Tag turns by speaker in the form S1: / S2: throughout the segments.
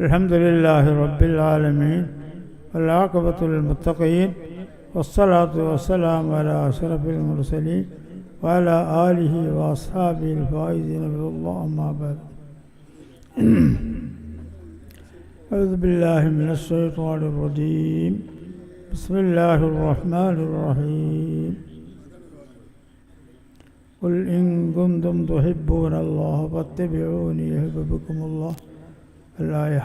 S1: الحمد لله رب العالمين والعاقبة للمتقين والصلاة والسلام على أشرف المرسلين وعلى آله وأصحابه الفائزين بالله أما بعد. أعوذ بالله من الشيطان الرجيم. بسم الله الرحمن الرحيم. قل إن كنتم تحبون الله فاتبعوني يحببكم الله. الآية.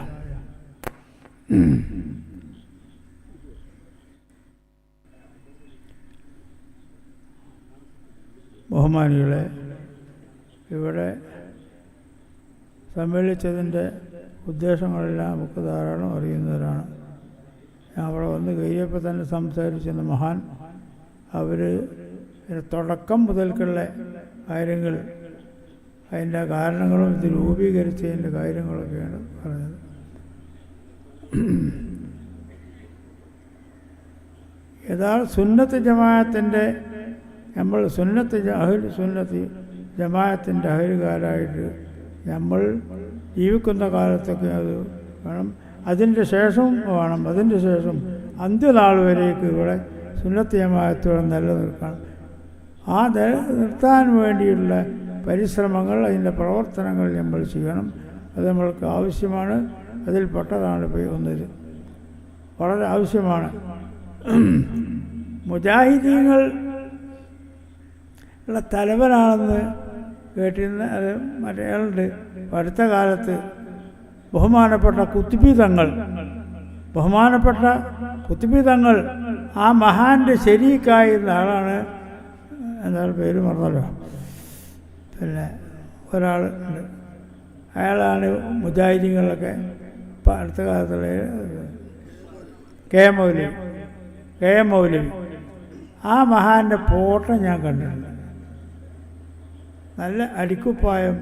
S1: ബഹുമാനികളെ, ഇവിടെ സമ്മേളിച്ചതിൻ്റെ ഉദ്ദേശങ്ങളെല്ലാം നമുക്ക് ധാരാളം അറിയുന്നവരാണ്. ഞാൻ അവിടെ വന്ന് കയറിയപ്പോൾ തന്നെ സംസാരിച്ചിരുന്ന മഹാൻ അവർ തുടക്കം മുതൽക്കുള്ള കാര്യങ്ങൾ, അതിൻ്റെ കാരണങ്ങളും ഇത് രൂപീകരിച്ചതിൻ്റെ കാര്യങ്ങളൊക്കെയാണ് പറഞ്ഞത്. സുന്നത്ത് ജമാഅത്തിൻ്റെ നമ്മൾ സുന്നത്ത് ജമാഅത്തിൻ്റെ അഹലുകാരായിട്ട് നമ്മൾ ജീവിക്കുന്ന കാലത്തൊക്കെ അത് വേണം. അതിൻ്റെ ശേഷം വേണം, അതിൻ്റെ ശേഷം അന്ത്യനാൾ വരേക്ക് ഇവിടെ സുന്നത്ത് ജമാഅത്തോടെ നിലനിൽക്കണം. ആ നിർത്താൻ വേണ്ടിയുള്ള പരിശ്രമങ്ങൾ, അതിൻ്റെ പ്രവർത്തനങ്ങൾ നമ്മൾ ചെയ്യണം. അത് നമ്മൾക്ക് ആവശ്യമാണ്. അതിൽപ്പെട്ടതാണ് ഇപ്പോൾ ഒന്നത്, വളരെ ആവശ്യമാണ്. മുജാഹിദീങ്ങൾ ഉള്ള തലവനാണെന്ന് കേട്ടിരുന്ന അത് മറ്റേയാളുണ്ട്. അടുത്ത കാലത്ത് ബഹുമാനപ്പെട്ട കുത്തുബി തങ്ങൾ ആ മഹാൻ്റെ ശരീക്കായിരുന്ന ആളാണ്. എന്താണ് പേര് മറന്നല്ലോ, പിന്നെ ഒരാൾ ഉണ്ട്, അയാളാണ് മുജാഹിദീങ്ങളിലൊക്കെ ഇപ്പം അടുത്ത കാലത്തുള്ള കെ എം മൗലവി. ആ മഹാൻ്റെ ഫോട്ടോ ഞാൻ കണ്ടിട്ടുണ്ട്. നല്ല അടിക്കുപ്പായം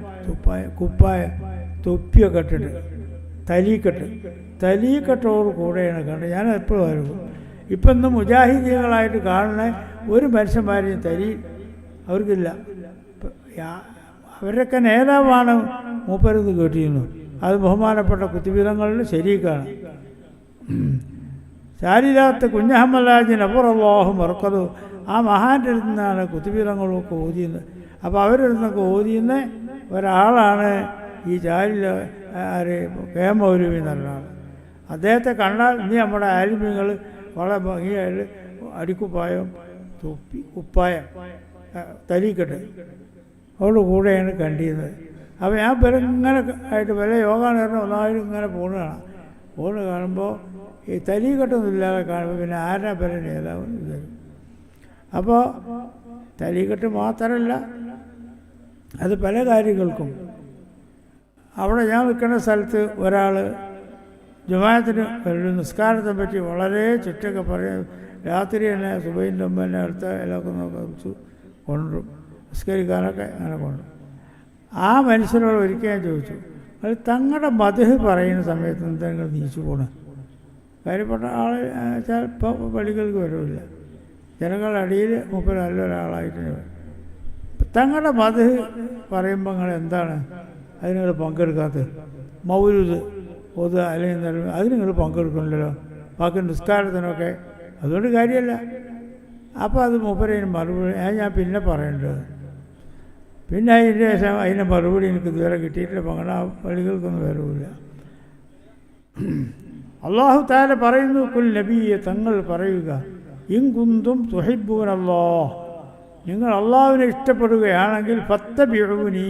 S1: തൊപ്പിയൊക്കെ ഇട്ടിട്ട് തലീക്കെട്ടോട് കൂടെയാണ് കണ്ടത്. ഞാൻ എപ്പോഴും ആയിരുന്നു. ഇപ്പം ഇന്ന് മുജാഹിദീകളായിട്ട് കാണുന്ന ഒരു മനുഷ്യന്മാരെയും അവർക്കില്ല. അവരൊക്കെ നേതാവാണ് മൂപ്പരെന്ന് കേട്ടിരുന്നു. അത് ബഹുമാനപ്പെട്ട കുത്തുബീതങ്ങളിൽ ശരീക്കാണ്. ശാരീരാത്ത് കുഞ്ഞഹമ്മദാജിൻ അപ്പുറല്ലാഹു മറക്കതു. ആ മഹാൻ്റെ അടുത്ത് നിന്നാണ് കുത്തുബീതങ്ങളൊക്കെ ഓതിയുന്നത്. അപ്പോൾ അവരുടെ നിന്നൊക്കെ ഓതിയുന്ന ഒരാളാണ് ഈ കെ എം മൗലവി എന്നുള്ള ആൾ. അദ്ദേഹത്തെ കണ്ടാൽ ഇനി നമ്മുടെ ആലിമ്യങ്ങൾ വളരെ ഭംഗിയായിട്ട് അടിക്കുപ്പായം കുപ്പായം തലീക്കെട്ട് അവരുടെ കൂടെയാണ് കണ്ടിരുന്നത്. അപ്പോൾ ഞാൻ ഇങ്ങനെ ആയിട്ട് വില യോഗാണെന്ന് ഒന്നായിട്ട് ഇങ്ങനെ പോണ് കാണുമ്പോൾ ഈ തലീക്കെട്ടൊന്നും ഇല്ലാതെ കാണുമ്പോൾ പിന്നെ ആരാ പേരെ നേതാവ് വിചാരിക്കും. അപ്പോൾ തലീക്കെട്ട് മാത്രമല്ല, അത് പല കാര്യങ്ങൾക്കും. അവിടെ ഞാൻ നിൽക്കുന്ന സ്ഥലത്ത് ഒരാൾ ജമാഅത്തിന് ഒരു നിസ്കാരത്തെ പറ്റി വളരെ ചുറ്റൊക്കെ പറയും. രാത്രി തന്നെ സുബൈൻ്റെ മുമ്പ് തന്നെ അടുത്ത ഇലൊക്കെ കുറിച്ച് കൊണ്ടുവരും, നിസ്കരിക്കാനൊക്കെ അങ്ങനെ കൊണ്ടുവരും. ആ മനുഷ്യനോട് ഒരിക്കൽ ഞാൻ ചോദിച്ചു, അത് തങ്ങളുടെ മദ്ഹ് പറയുന്ന സമയത്ത് നിങ്ങൾ നീച്ചു പോകണം. കാര്യപ്പെട്ട ആൾ വെച്ചാൽ ഇപ്പോൾ പള്ളികൾക്ക് വരില്ല, ജനങ്ങളുടെ അടിയിൽ മുപ്പത് നല്ലൊരാളായിട്ട് തങ്ങളുടെ മദ്ഹ് പറയുമ്പോൾ നിങ്ങൾ എന്താണ് അതിന് നിങ്ങൾ പങ്കെടുക്കാത്തത്? മൗലൂദ് ഓതുക അല്ലെങ്കിൽ അതിന് നിങ്ങൾ പങ്കെടുക്കണമല്ലോ, ബാക്കി നിസ്കാരത്തിനൊക്കെ. അതുകൊണ്ട് കാര്യമല്ല. അപ്പോൾ അത് മൂപ്പരതിന് മറുപടി ഞാൻ പിന്നെ പറയേണ്ടത്. പിന്നെ അതിൻ്റെ ശേഷം അതിൻ്റെ മറുപടി എനിക്ക് ഇതുവരെ കിട്ടിയിട്ടില്ല. പങ്കെടുത്ത പള്ളികൾക്കൊന്നും വരില്ല. അല്ലാഹു തആല പറയുന്നു, കുൽ നബിയെ തങ്ങൾ പറയുക, ഇൻ കുന്തും തുഹിബ്ബൂനല്ലാഹ്, നിങ്ങൾ അള്ളാഹുവിനെ ഇഷ്ടപ്പെടുകയാണെങ്കിൽ ഫത്തബിഊനി,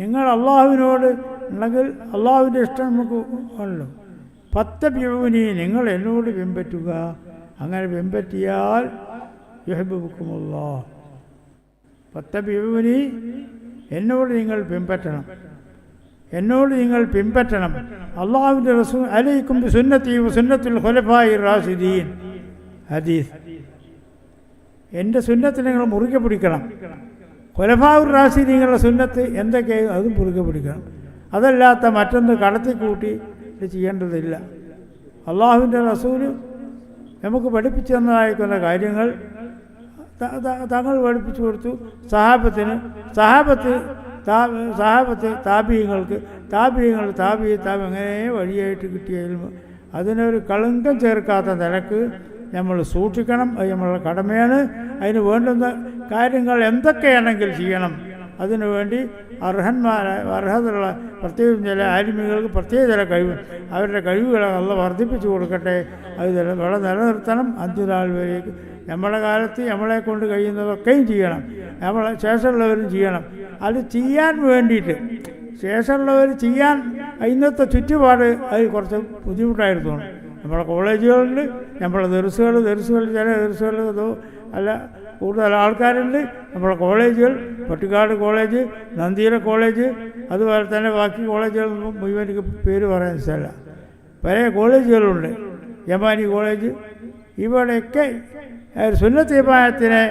S1: നിങ്ങൾ അള്ളാഹുവിനോട് ഉണ്ടെങ്കിൽ അള്ളാഹുവിൻ്റെ ഇഷ്ടം നമുക്ക് ഉള്ളൂ. ഫത്തബിഊനി, നിങ്ങൾ എന്നോട് പിൻപറ്റുക. അങ്ങനെ പിൻപറ്റിയാൽ യുഹിബ്ബുക്കുമുല്ലാഹ്. ഫത്തബിഊനി, എന്നോട് നിങ്ങൾ പിൻപറ്റണം. അള്ളാഹുവിൻ്റെ റസൂൽ അലൈക്കും ബിസുന്നത്തി വസുന്നത്തുൽ ഖുലഫാഇർ റാഷിദീൻ. ഹദീസ്, എൻ്റെ സുന്നത്ത് നിങ്ങൾ മുറുകെ പിടിക്കണം. ഖുലഫാഉർ റാഷിദീങ്ങളുടെ സുന്നത്ത് എന്തൊക്കെയാണ് അതും മുറുകെ പിടിക്കണം. അതല്ലാത്ത മറ്റൊന്ന് കടത്തിക്കൂട്ടി ചെയ്യേണ്ടതില്ല. അള്ളാഹുവിൻ്റെ റസൂൽ നമുക്ക് പഠിപ്പിച്ചു തന്നതായിരിക്കുന്ന കാര്യങ്ങൾ തങ്ങൾ പഠിപ്പിച്ചു കൊടുത്തു സഹാബത്ത് സഹാബത്ത് താബീങ്ങൾക്ക്, താബീങ്ങൾ താബി അങ്ങനെ വഴിയായിട്ട് കിട്ടിയ ഇൽമ് അതിനൊരു കളങ്കം ചേർക്കാത്ത നിലക്ക് നമ്മൾ സൂക്ഷിക്കണം. അത് നമ്മളുടെ കടമയാണ്. അതിന് വേണ്ടുന്ന കാര്യങ്ങൾ എന്തൊക്കെയാണെങ്കിൽ ചെയ്യണം. അതിനുവേണ്ടി അർഹതയുള്ള പ്രത്യേകം ചില ആലിമികൾക്ക് പ്രത്യേക ചില കഴിവ്, അവരുടെ കഴിവുകളെ നല്ല വർദ്ധിപ്പിച്ചു കൊടുക്കട്ടെ. അത് ഇവിടെ നിലനിർത്തണം അന്ത്യനാൾ വരേക്ക്. നമ്മളെ കാലത്ത് നമ്മളെ കൊണ്ട് കഴിയുന്നതൊക്കെയും ചെയ്യണം, നമ്മളെ ശേഷമുള്ളവരും ചെയ്യണം. അത് ചെയ്യാൻ വേണ്ടിയിട്ട് ശേഷമുള്ളവർ ചെയ്യാൻ ഇന്നത്തെ ചുറ്റുപാട് അത് കുറച്ച് ബുദ്ധിമുട്ടായിരുന്നു. നമ്മളെ കോളേജുകളുണ്ട്, നമ്മളെ ദർസുകൾ ചില ദർസുകൾ അല്ല കൂടുതൽ ആൾക്കാരുണ്ട്. നമ്മളെ കോളേജുകൾ, പട്ടിക്കാട് കോളേജ്, നന്ദിയിലെ കോളേജ്, അതുപോലെ തന്നെ ബാക്കി കോളേജുകൾ മുഴുവൻ എനിക്ക് പേര് പറയാൻ സ്ഥല പല കോളേജുകളുണ്ട്. യമാനി കോളേജ്, ഇവിടെയൊക്കെ സുന്നത്ത് ജമാഅത്തിനെ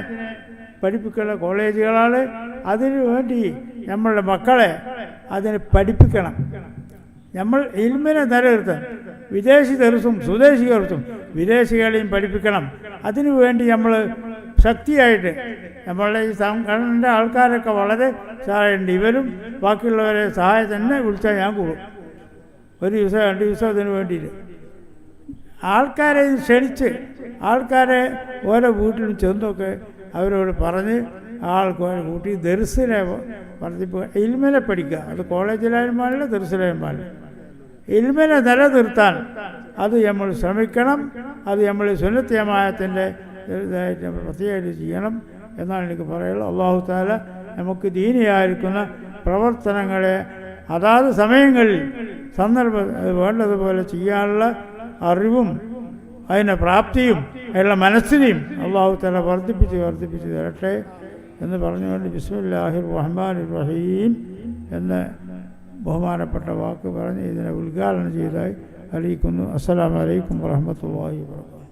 S1: പഠിപ്പിക്കുന്ന കോളേജുകളാണ്. അതിനു വേണ്ടി നമ്മളുടെ മക്കളെ അതിനെ പഠിപ്പിക്കണം. നമ്മൾ ഇൽമിനെ നിലനിർത്താൻ വിദേശി ദർസും സ്വദേശി ദർസും വിദേശികളെയും പഠിപ്പിക്കണം. അതിനു വേണ്ടി നമ്മൾ ശക്തിയായിട്ട് നമ്മളുടെ ഈ സംഘടനയുടെ ആൾക്കാരൊക്കെ വളരെ സഹായമുണ്ട്. ഇവരും ബാക്കിയുള്ളവരെ സഹായം തന്നെ വിളിച്ചാൽ ഞാൻ കൂടും. ഒരു ദിവസം 2 ദിവസം അതിന് വേണ്ടിയിട്ട് ആൾക്കാരെ ക്ഷണിച്ച് ആൾക്കാരെ ഓരോ വീട്ടിലും ചെന്നൊക്കെ അവരോട് പറഞ്ഞ് ആൾക്കാരെ കൂട്ടി ദർസിനെ വർദ്ധിപ്പിക്കുക, ഇൽമിനെ പഠിക്കുക. അത് കോളേജിലായാലും പാടില്ല, ദർസിലായാലും പാടില്ല. ഇൽമിനെ നിലനിർത്താൻ അത് നമ്മൾ ശ്രമിക്കണം. അത് നമ്മൾ സുന്നത്ത് ജമാഅത്തിൻ്റെ ഇതായിട്ട് നമ്മൾ പ്രത്യേകമായിട്ട് ചെയ്യണം എന്നാണ് എനിക്ക് പറയുള്ളത്. അല്ലാഹു തആല നമുക്ക് ദീനിയായിരിക്കുന്ന പ്രവർത്തനങ്ങളെ അതാത് സമയങ്ങളിൽ സന്ദർഭം വേണ്ടതുപോലെ ചെയ്യാനുള്ള അറിവും അതിൻ്റെ പ്രാപ്തിയും അതിനുള്ള മനസ്സിനെയും അല്ലാഹു തആല വർദ്ധിപ്പിച്ച് തരട്ടെ എന്ന് പറഞ്ഞുകൊണ്ട് ബിസ്മില്ലാഹിർ റഹ്മാനിർ റഹീം എന്ന് ബഹുമാനപ്പെട്ട വാക്ക് പറഞ്ഞ് ഇതിനെ ഉദ്ഘാടനം ചെയ്തതായി അറിയിക്കുന്നു. അസ്സലാമു അലൈക്കും വറഹ്മത്തുള്ളാഹി വബറകാതുഹു.